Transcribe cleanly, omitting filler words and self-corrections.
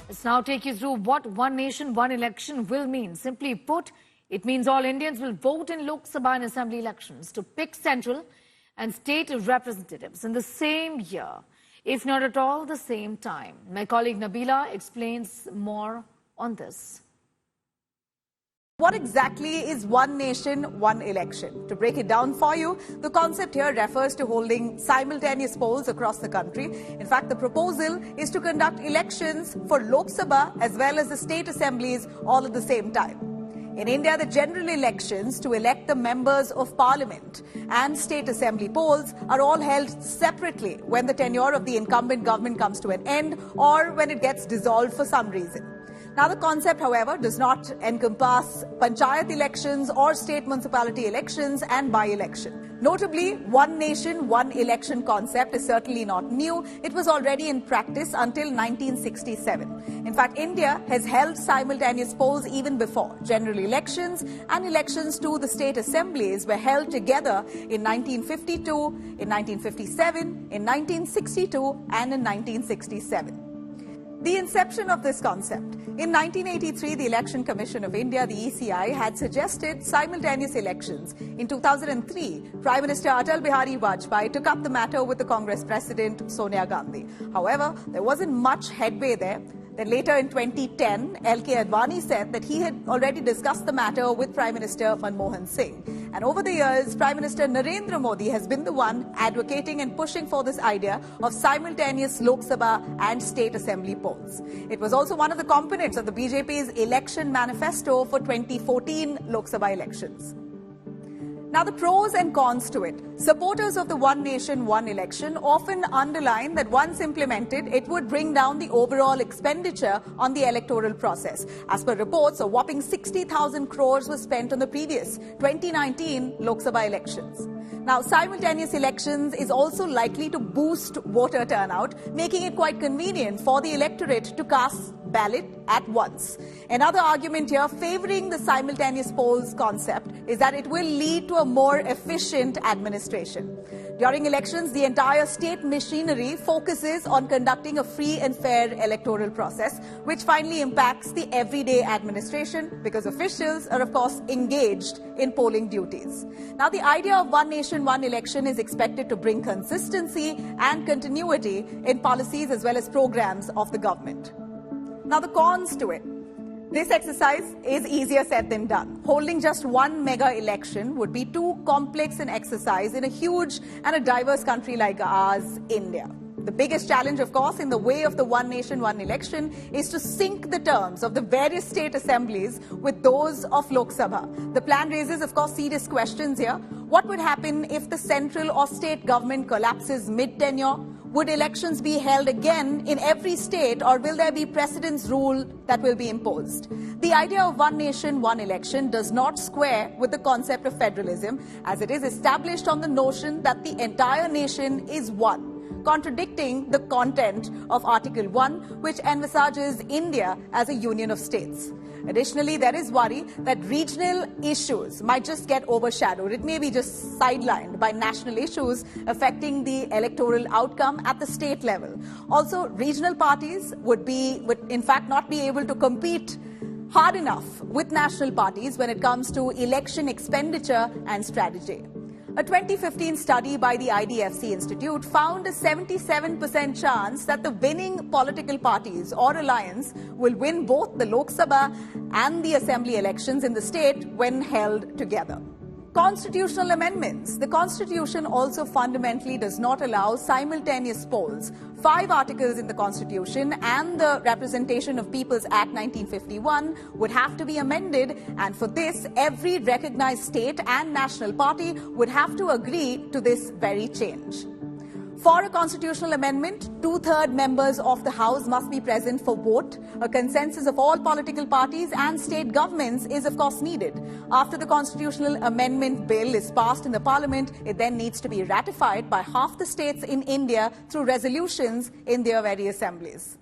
Let's now take you through what one nation, one election will mean. Simply put, it means all Indians will vote in Lok Sabha and Assembly elections to pick central and state representatives in the same year, if not at all the same time. My colleague Nabila explains more on this. What exactly is one nation, one election? To break it down for you, the concept here refers to holding simultaneous polls across the country. In fact, the proposal is to conduct elections for Lok Sabha as well as the state assemblies all at the same time. In India, the general elections to elect the members of parliament and state assembly polls are all held separately when the tenure of the incumbent government comes to an end or when it gets dissolved for some reason. Now, the concept, however, does not encompass panchayat elections or state municipality elections and by-election. Notably, one nation, one election concept is certainly not new. It was already in practice until 1967. In fact, India has held simultaneous polls even before. General elections and elections to the state assemblies were held together in 1952, in 1957, in 1962 and in 1967. The inception of this concept. In 1983, the Election Commission of India, the ECI, had suggested simultaneous elections. In 2003, Prime Minister Atal Bihari Vajpayee took up the matter with the Congress President Sonia Gandhi. However, there wasn't much headway there. Then later in 2010, L.K. Advani said that he had already discussed the matter with Prime Minister Manmohan Singh. And over the years, Prime Minister Narendra Modi has been the one advocating and pushing for this idea of simultaneous Lok Sabha and state assembly polls. It was also one of the components of the BJP's election manifesto for 2014 Lok Sabha elections. Now, the pros and cons to it. Supporters of the one nation, one election often underline that once implemented, it would bring down the overall expenditure on the electoral process. As per reports, a whopping 60,000 crores was spent on the previous 2019 Lok Sabha elections. Now, simultaneous elections is also likely to boost voter turnout, making it quite convenient for the electorate to cast ballot at once. Another argument here favoring the simultaneous polls concept is that it will lead to a more efficient administration. During elections, the entire state machinery focuses on conducting a free and fair electoral process, which finally impacts the everyday administration because officials are, of course, engaged in polling duties. Now, the idea of one nation, one election is expected to bring consistency and continuity in policies as well as programs of the government. Now, the cons to it. This exercise is easier said than done. Holding just one mega election would be too complex an exercise in a huge and a diverse country like ours, India. The biggest challenge, of course, in the way of the one nation, one election is to sync the terms of the various state assemblies with those of Lok Sabha. The plan raises, of course, serious questions here. What would happen if the central or state government collapses mid-tenure? Would elections be held again in every state, or will there be precedence rule that will be imposed? The idea of one nation, one election does not square with the concept of federalism, as it is established on the notion that the entire nation is one, contradicting the content of Article 1, which envisages India as a union of states. Additionally, there is worry that regional issues might just get overshadowed. It may be just sidelined by national issues affecting the electoral outcome at the state level. Also, regional parties would in fact not be able to compete hard enough with national parties when it comes to election expenditure and strategy. A 2015 study by the IDFC Institute found a 77% chance that the winning political parties or alliance will win both the Lok Sabha and the assembly elections in the state when held together. Constitutional amendments. The Constitution also fundamentally does not allow simultaneous polls. 5 articles in the Constitution and the Representation of People's Act 1951 would have to be amended, and for this, every recognized state and national party would have to agree to this very change. For a constitutional amendment, 2/3 members of the House must be present for vote. A consensus of all political parties and state governments is, of course, needed. After the constitutional amendment bill is passed in the parliament, it then needs to be ratified by half the states in India through resolutions in their very assemblies.